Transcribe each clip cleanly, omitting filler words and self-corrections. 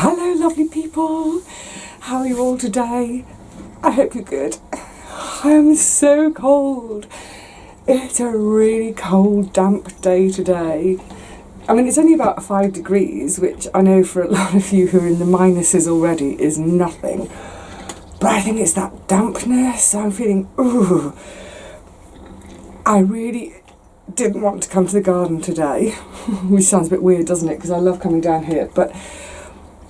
Hello lovely people, how are you all today? I hope you're good. I am so cold. It's a really cold, damp day today. I mean, it's only about 5 degrees, which I know for a lot of you who are in the minuses already is nothing. But I think it's that dampness. I'm feeling, ooh. I really didn't want to come to the garden today, which sounds a bit weird, doesn't it? Because I love coming down here. But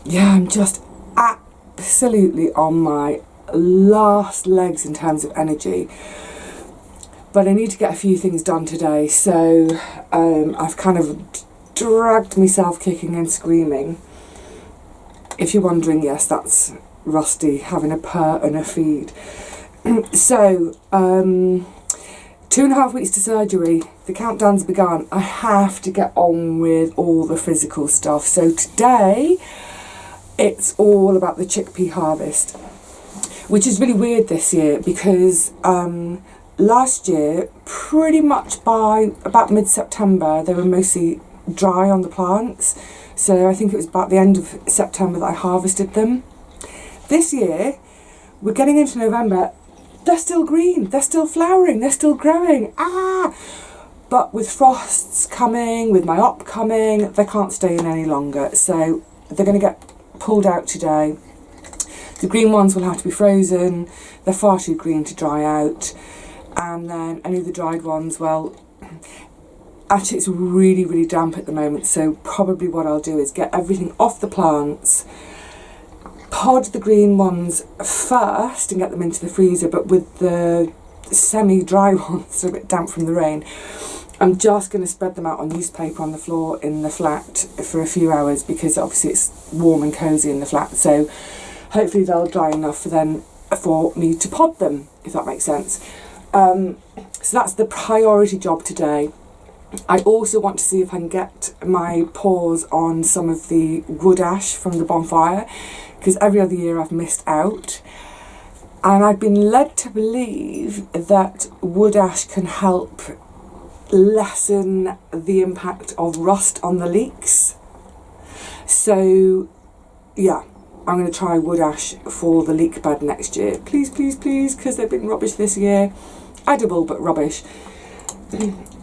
yeah, I'm just absolutely on my last legs in terms of energy. But I need to get a few things done today, so I've kind of dragged myself kicking and screaming. If you're wondering, yes, that's Rusty having a purr and a feed. So, 2.5 weeks to surgery. The countdown's begun. I have to get on with all the physical stuff. So today, it's all about the chickpea harvest, which is really weird this year because last year, pretty much by about mid-September, they were mostly dry on the plants. So I think it was about the end of September that I harvested them. This year, we're getting into November, they're still green, they're still flowering, they're still growing. But with frosts coming, with my op coming, they can't stay in any longer. So they're going to get pulled out today. The green ones will have to be frozen. They're far too green to dry out. And then any of the dried ones, well, actually it's really, really damp at the moment. So probably what I'll do is get everything off the plants, pod the green ones first and get them into the freezer. But with the semi-dry ones, a bit damp from the rain, I'm just going to spread them out on newspaper on the floor in the flat for a few hours because obviously it's warm and cosy in the flat. So hopefully they'll dry enough for me to pod them, if that makes sense. So that's the priority job today. I also want to see if I can get my paws on some of the wood ash from the bonfire because every other year I've missed out. And I've been led to believe that wood ash can help lessen the impact of rust on the leeks. So yeah, I'm going to try wood ash for the leek bed next year. Please, please, please, because they've been rubbish this year. Edible, but rubbish.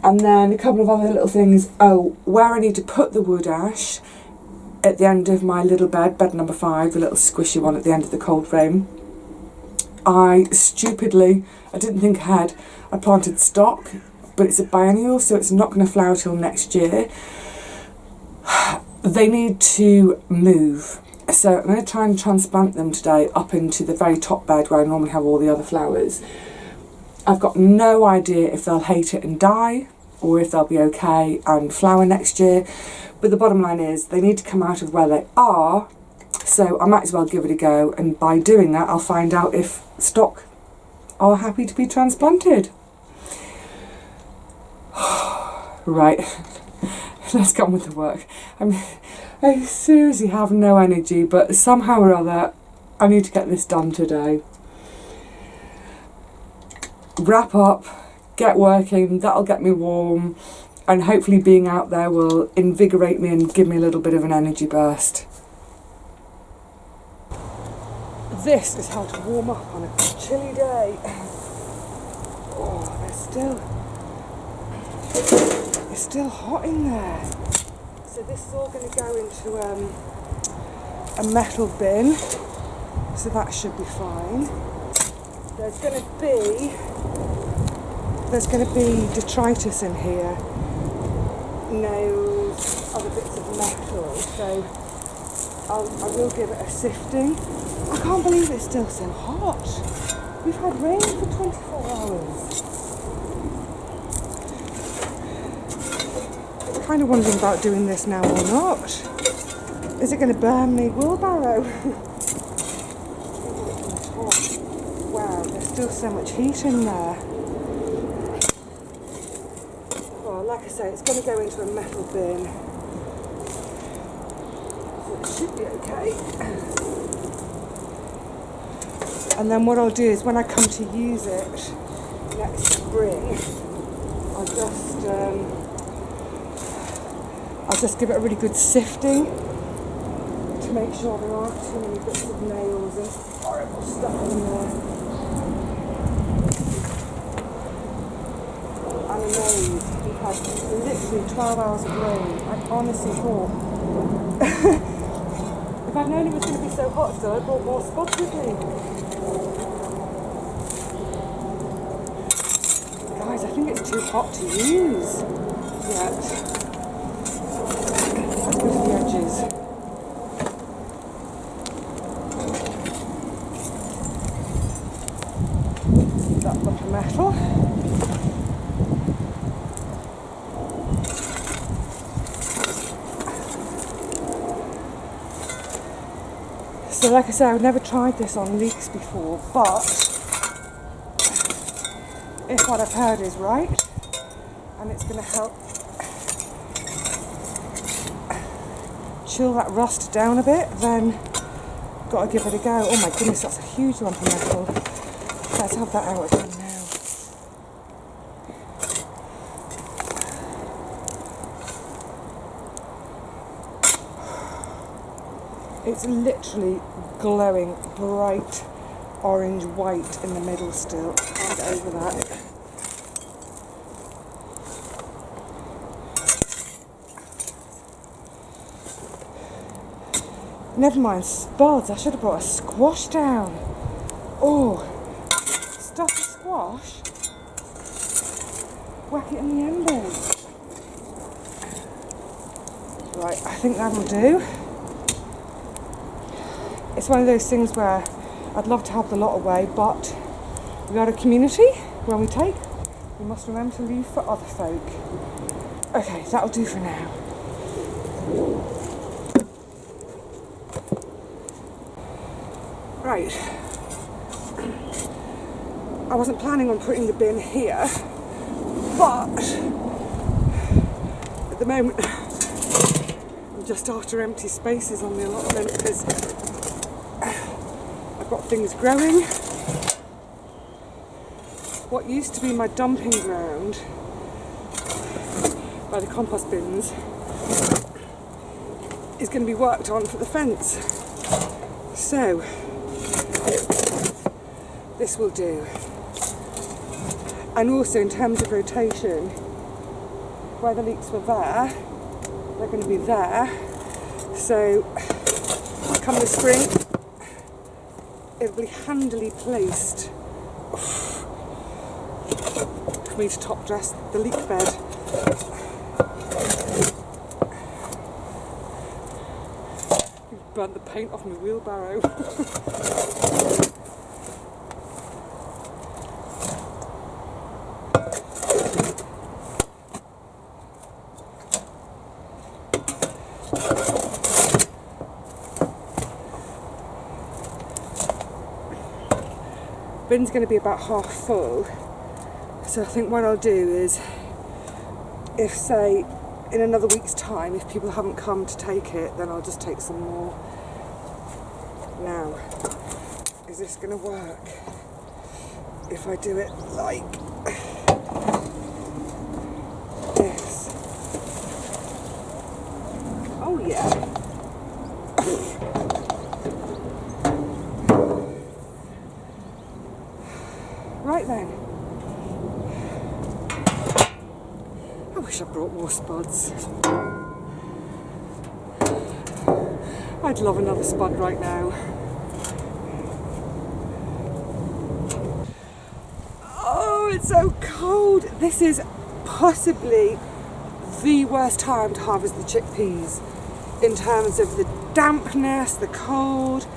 And then a couple of other little things. Oh, where I need to put the wood ash at the end of my little bed number 5, the little squishy one at the end of the cold frame. I didn't think ahead. I planted stock, but it's a biennial, so it's not going to flower till next year. They need to move. So I'm going to try and transplant them today up into the very top bed where I normally have all the other flowers. I've got no idea if they'll hate it and die or if they'll be okay and flower next year. But the bottom line is they need to come out of where they are. So I might as well give it a go. And by doing that, I'll find out if stock are happy to be transplanted. Right, let's get on with the work. I seriously have no energy, but somehow or other, I need to get this done today. Wrap up, get working, that'll get me warm, and hopefully being out there will invigorate me and give me a little bit of an energy burst. This is how to warm up on a chilly day. Oh, it's still hot in there. So this is all going to go into a metal bin, so that should be fine. There's going to be detritus in here, nails, other bits of metal, so I will give it a sifting. I can't believe it's still so hot. We've had rain for 24 hours. I'm kind of wondering about doing this now or not. Is it going to burn me wheelbarrow? Wow, there's still so much heat in there. Well, like I say, it's going to go into a metal bin. So it should be okay. And then what I'll do is when I come to use it next spring, I'll just give it a really good sifting to to make sure there aren't too many bits of nails and horrible stuff in there. I'm amazed. We've had literally 12 hours of rain. I honestly thought if I'd known it was going to be so hot still, I'd brought more spuds with me. Guys, I think it's too hot to use yet. Let's go to the edges. That lump of metal. So like I said, I've never tried this on leeks before, but if what I've heard is right, and it's going to help chill that rust down a bit, then got to give it a go. Oh my goodness, that's a huge lump of metal. Let's have that out again now. It's literally glowing bright orange white in the middle still. Can't get over that. Never mind spuds, I should have brought a squash down. Oh, stuff the squash, whack it in the embers. Right, I think that'll do. It's one of those things where I'd love to have the lot away, but we are a community. When we take, we must remember to leave for other folk. Okay, that'll do for now. Right. I wasn't planning on putting the bin here, but at the moment I'm just after empty spaces on the allotment because I've got things growing. What used to be my dumping ground by the compost bins is going to be worked on for the fence. So this will do. And also in terms of rotation, where the leeks were there, they're going to be there. So come the spring, it'll be handily placed for me to top dress the leek bed. You've burnt the paint off my wheelbarrow. Bin's going to be about half full, so I think what I'll do is, if say in another week's time, if people haven't come to take it, then I'll just take some more. Now, is this going to work if I do it like this? Oh yeah. Right then. I wish I brought more spuds. I'd love another spud right now. Oh, it's so cold. This is possibly the worst time to harvest the chickpeas in terms of the dampness, the cold.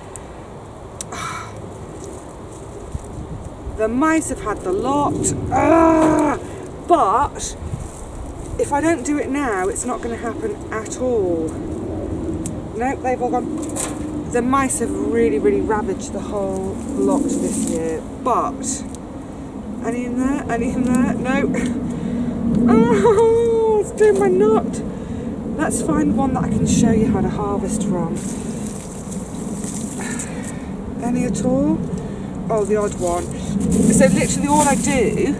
The mice have had the lot, but if I don't do it now, it's not going to happen at all. Nope, they've all gone. The mice have really, really ravaged the whole lot this year, but any in there? Any in there? No. Oh, it's doing my knot. Let's find one that I can show you how to harvest from. Any at all? Oh, the odd one. So literally all I do,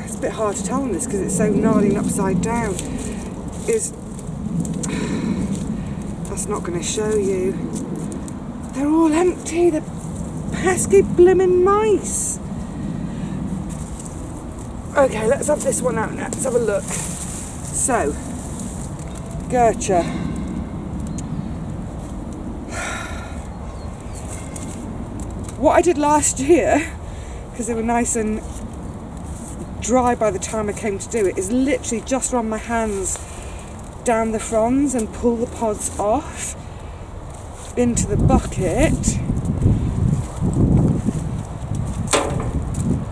it's a bit hard to tell on this because it's so gnarly and upside down, is, that's it's not going to show you. They're all empty, the pesky blimmin' mice. Okay, let's have this one out now. Let's have a look. So, Gertrude. What I did last year, because they were nice and dry by the time I came to do it, is literally just run my hands down the fronds and pull the pods off into the bucket,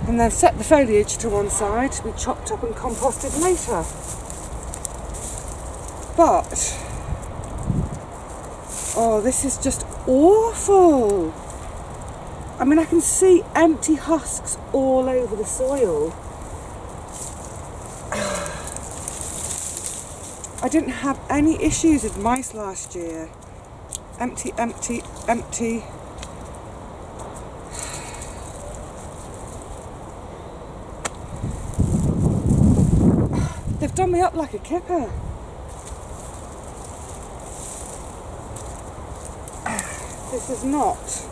and then set the foliage to one side to be chopped up and composted later. But, oh, this is just awful. I mean, I can see empty husks all over the soil. I didn't have any issues with mice last year. Empty, empty, empty. They've done me up like a kipper. This is not.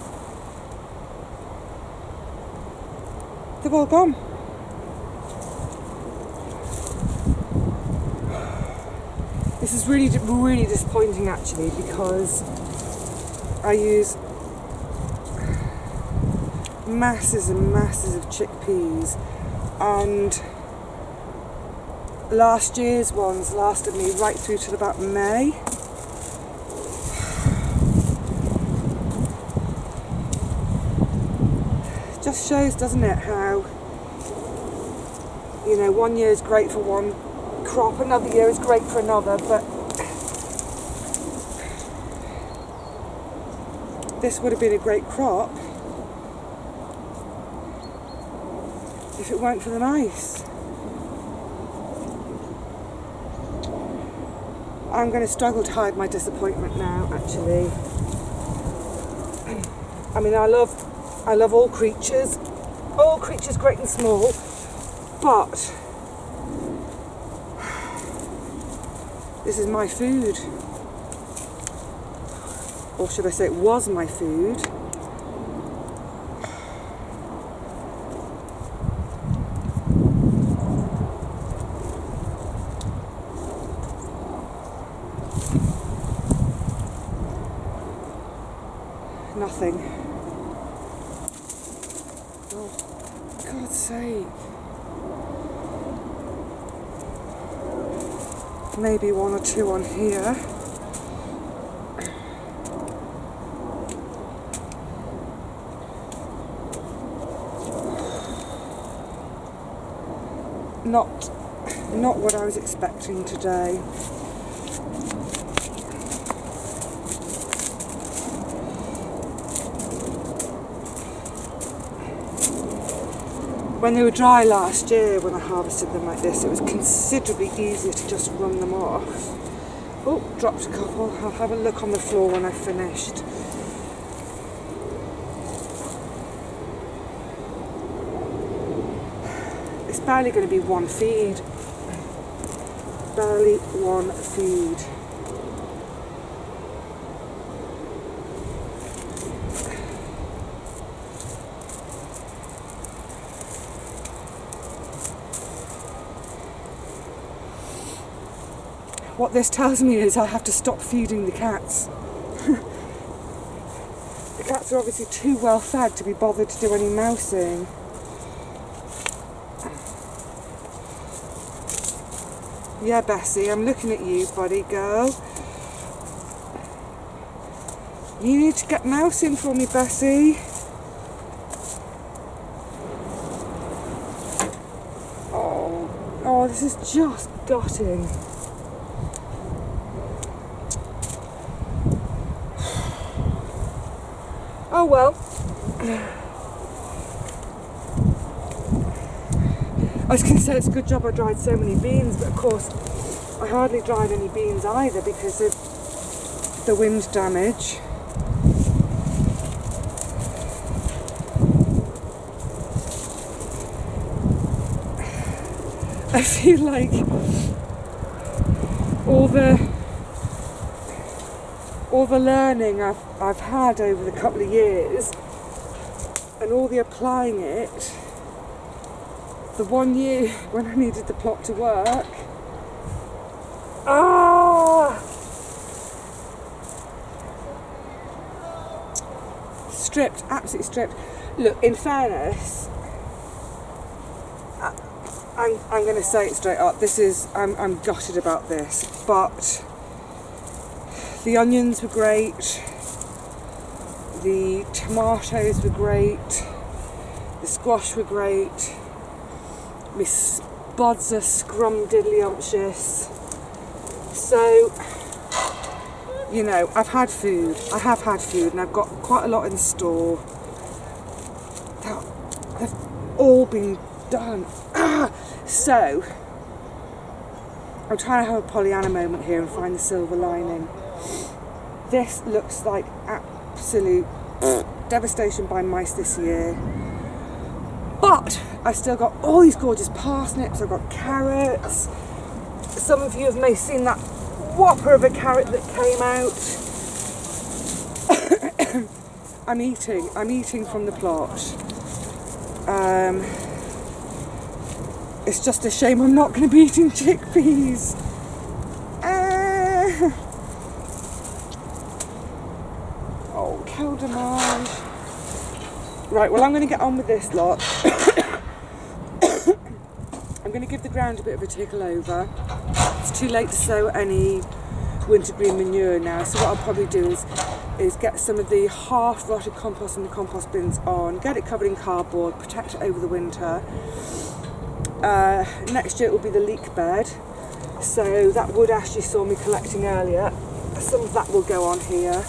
They're all gone. This is really, really disappointing actually, because I use masses and masses of chickpeas, and last year's ones lasted me right through till about May. Just shows, doesn't it, how, you know, one year is great for one crop, another year is great for another, but this would have been a great crop if it weren't for the mice. I'm going to struggle to hide my disappointment now, actually. I mean, I love all creatures great and small, but this is my food. Or should I say it was my food. Nothing. Oh, God's sake. Maybe one or two on here. Not what I was expecting today. When they were dry last year, when I harvested them like this, it was considerably easier to just run them off. Oh, dropped a couple. I'll have a look on the floor when I've finished. It's barely going to be one feed. Barely one feed. What this tells me is I have to stop feeding the cats. The cats are obviously too well fed to be bothered to do any mousing. Yeah, Bessie, I'm looking at you, buddy girl. You need to get mousing for me, Bessie. Oh, this is just gutting. Oh well. I was going to say it's a good job I dried so many beans, but of course I hardly dried any beans either because of the wind damage. I feel like all the all the learning I've had over the couple of years and all the applying it, the 1 year when I needed the plot to work, stripped, absolutely stripped. Look, in fairness, I'm going to say it straight up. I'm gutted about this, but the onions were great, the tomatoes were great, the squash were great, my spuds are scrumdiddlyumptious. So, you know, I have had food, and I've got quite a lot in store. They've all been done. So, I'm trying to have a Pollyanna moment here and find the silver lining. This looks like absolute devastation by mice this year. But I've still got all these gorgeous parsnips, I've got carrots. Some of you may have seen that whopper of a carrot that came out. I'm eating from the plot. It's just a shame I'm not going to be eating chickpeas. Oh, quel dommage. Right, well, I'm going to get on with this lot. I'm going to give the ground a bit of a tickle over. It's too late to sow any wintergreen manure now, so what I'll probably do is get some of the half-rotted compost in the compost bins on, get it covered in cardboard, protect it over the winter. Next year it will be the leek bed, so that wood ash you saw me collecting earlier, some of that will go on here.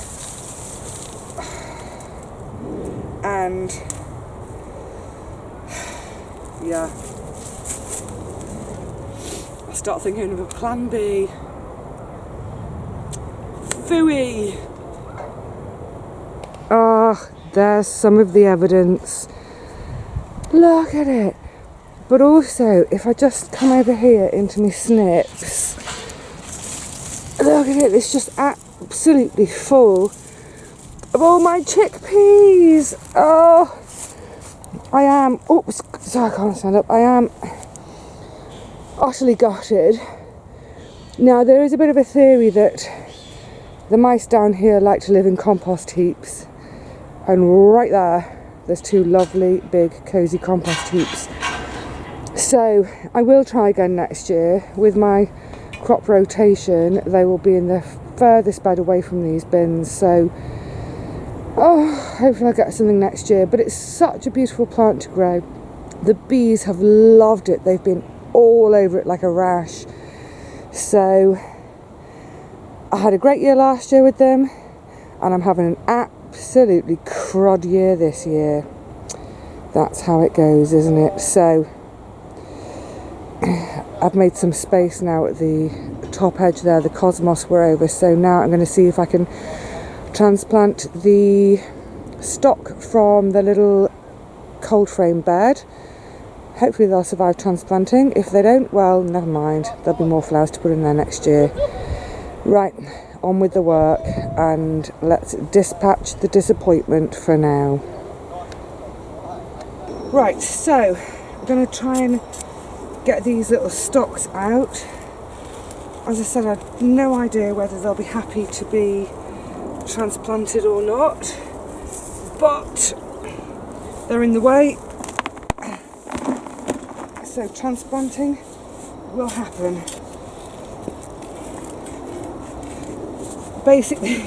And yeah, I'll start thinking of a plan B. Phooey! There's some of the evidence. Look at it. But also, if I just come over here into my snips, look at it, it's just absolutely full of all my chickpeas. Oh, I am, oops, sorry, I can't stand up. I am utterly gutted. Now, there is a bit of a theory that the mice down here like to live in compost heaps. And right there's two lovely, big, cosy compost heaps. So, I will try again next year. With my crop rotation, they will be in the furthest bed away from these bins. So, hopefully I'll get something next year. But it's such a beautiful plant to grow. The bees have loved it. They've been all over it like a rash. So, I had a great year last year with them. And I'm having an absolutely crud year this year. That's how it goes, isn't it? So, I've made some space now at the top edge there. The cosmos were over, so now I'm going to see if I can transplant the stock from the little cold frame bed. Hopefully they'll survive transplanting. If they don't, well, never mind. There'll be more flowers to put in there next year. Right, on with the work, and let's dispatch the disappointment for now. Right, so I'm going to try and get these little stalks out. As I said, I have no idea whether they'll be happy to be transplanted or not, but they're in the way, so transplanting will happen. Basically,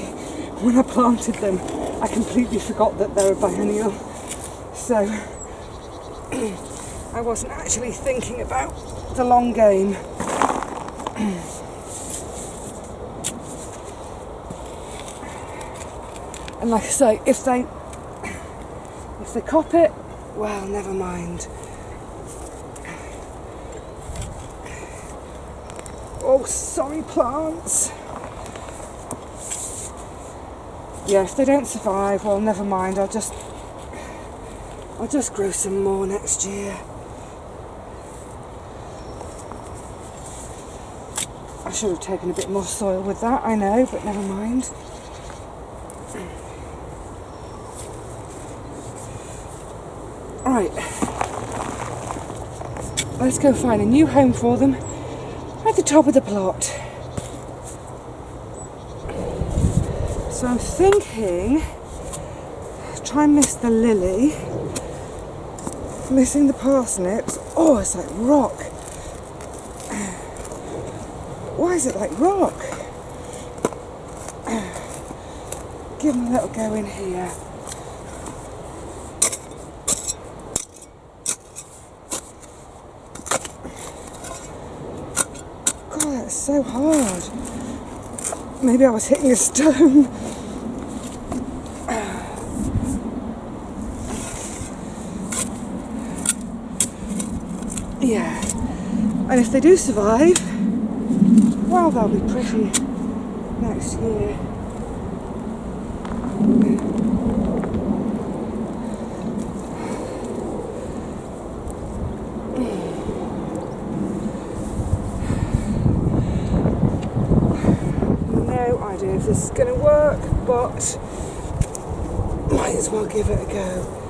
when I planted them, I completely forgot that they're a biennial, so I wasn't actually thinking about the long game. And like I say, if they cop it, well, never mind. Oh, sorry, plants. Yeah, if they don't survive, well, never mind. I'll just grow some more next year. I should have taken a bit more soil with that, I know, but never mind. Right, let's go find a new home for them at the top of the plot. So I'm thinking, try and miss the lily, missing the parsnips. Oh, it's like rock. Why is it like rock? Give them a little go in here. God, that's so hard. Maybe I was hitting a stone. Yeah, and if they do survive, well, they'll be pretty next year. No idea if this is going to work, but might as well give it a go.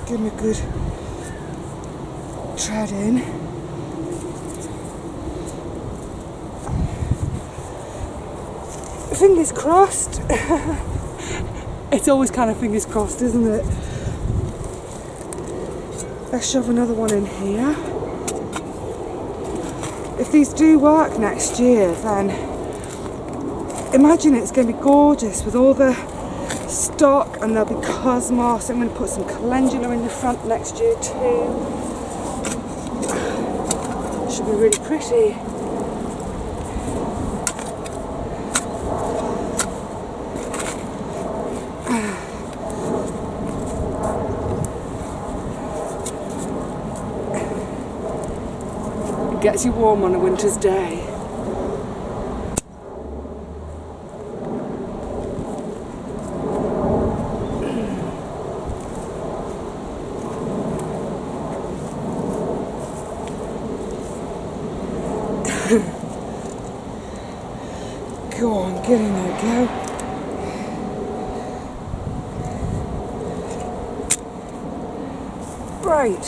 Give them a good tread in. Fingers crossed. It's always kind of fingers crossed, isn't it? Let's shove another one in here. If these do work next year, then imagine it's going to be gorgeous with all the stock, and there'll be cosmos. I'm going to put some calendula in the front next year too. Should be really pretty. It gets you warm on a winter's day. Go on, get in there, go. Right.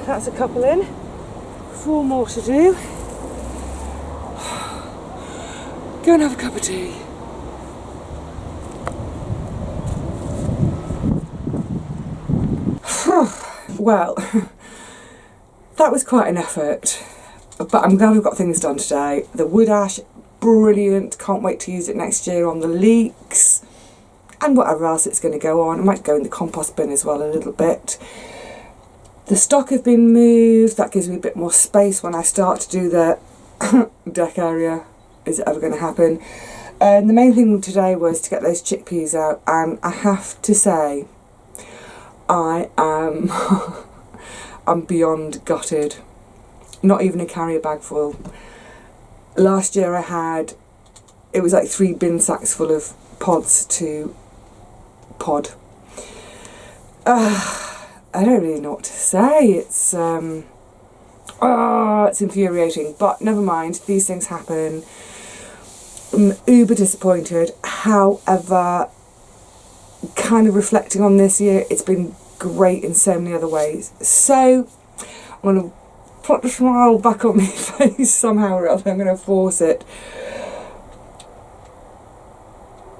That's a couple in. 4 more to do. Go and have a cup of tea. Well, that was quite an effort. But I'm glad we've got things done today. The wood ash, brilliant. Can't wait to use it next year on the leeks and whatever else it's going to go on. I might go in the compost bin as well a little bit. The stock have been moved. That gives me a bit more space when I start to do the deck area. Is it ever going to happen? And the main thing today was to get those chickpeas out. And I have to say, I am I'm beyond gutted. Not even a carrier bag full. Last year I had, it was like 3 bin sacks full of pods to pod. I don't really know what to say. It's infuriating, but never mind, these things happen. I'm uber disappointed. However, kind of reflecting on this year, it's been great in so many other ways. So I'm going to put the smile back on my face somehow or other. I'm going to force it.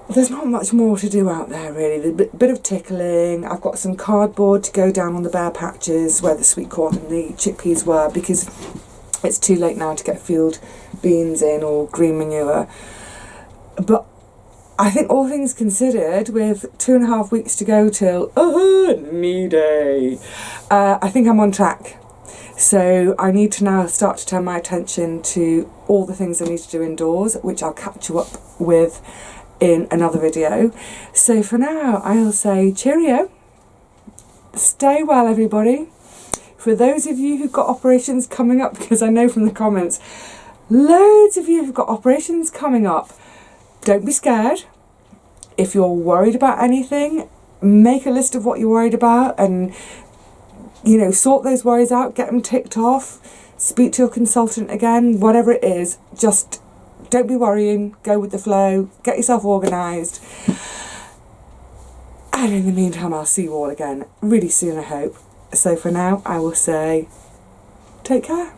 There's not much more to do out there really. There's a bit of tickling. I've got some cardboard to go down on the bare patches where the sweet corn and the chickpeas were, because it's too late now to get field beans in or green manure. But I think all things considered, with 2.5 weeks to go till knee day, I think I'm on track. So I need to now start to turn my attention to all the things I need to do indoors, which I'll catch you up with in another video. So for now, I'll say cheerio. Stay well, everybody. For those of you who've got operations coming up, because I know from the comments, loads of you have got operations coming up. Don't be scared. If you're worried about anything, make a list of what you're worried about and, you know, sort those worries out, get them ticked off. speak to your consultant again, whatever it is. Just don't be worrying, go with the flow, get yourself organised. And in the meantime, I'll see you all again really soon, I hope. So for now, I will say, take care.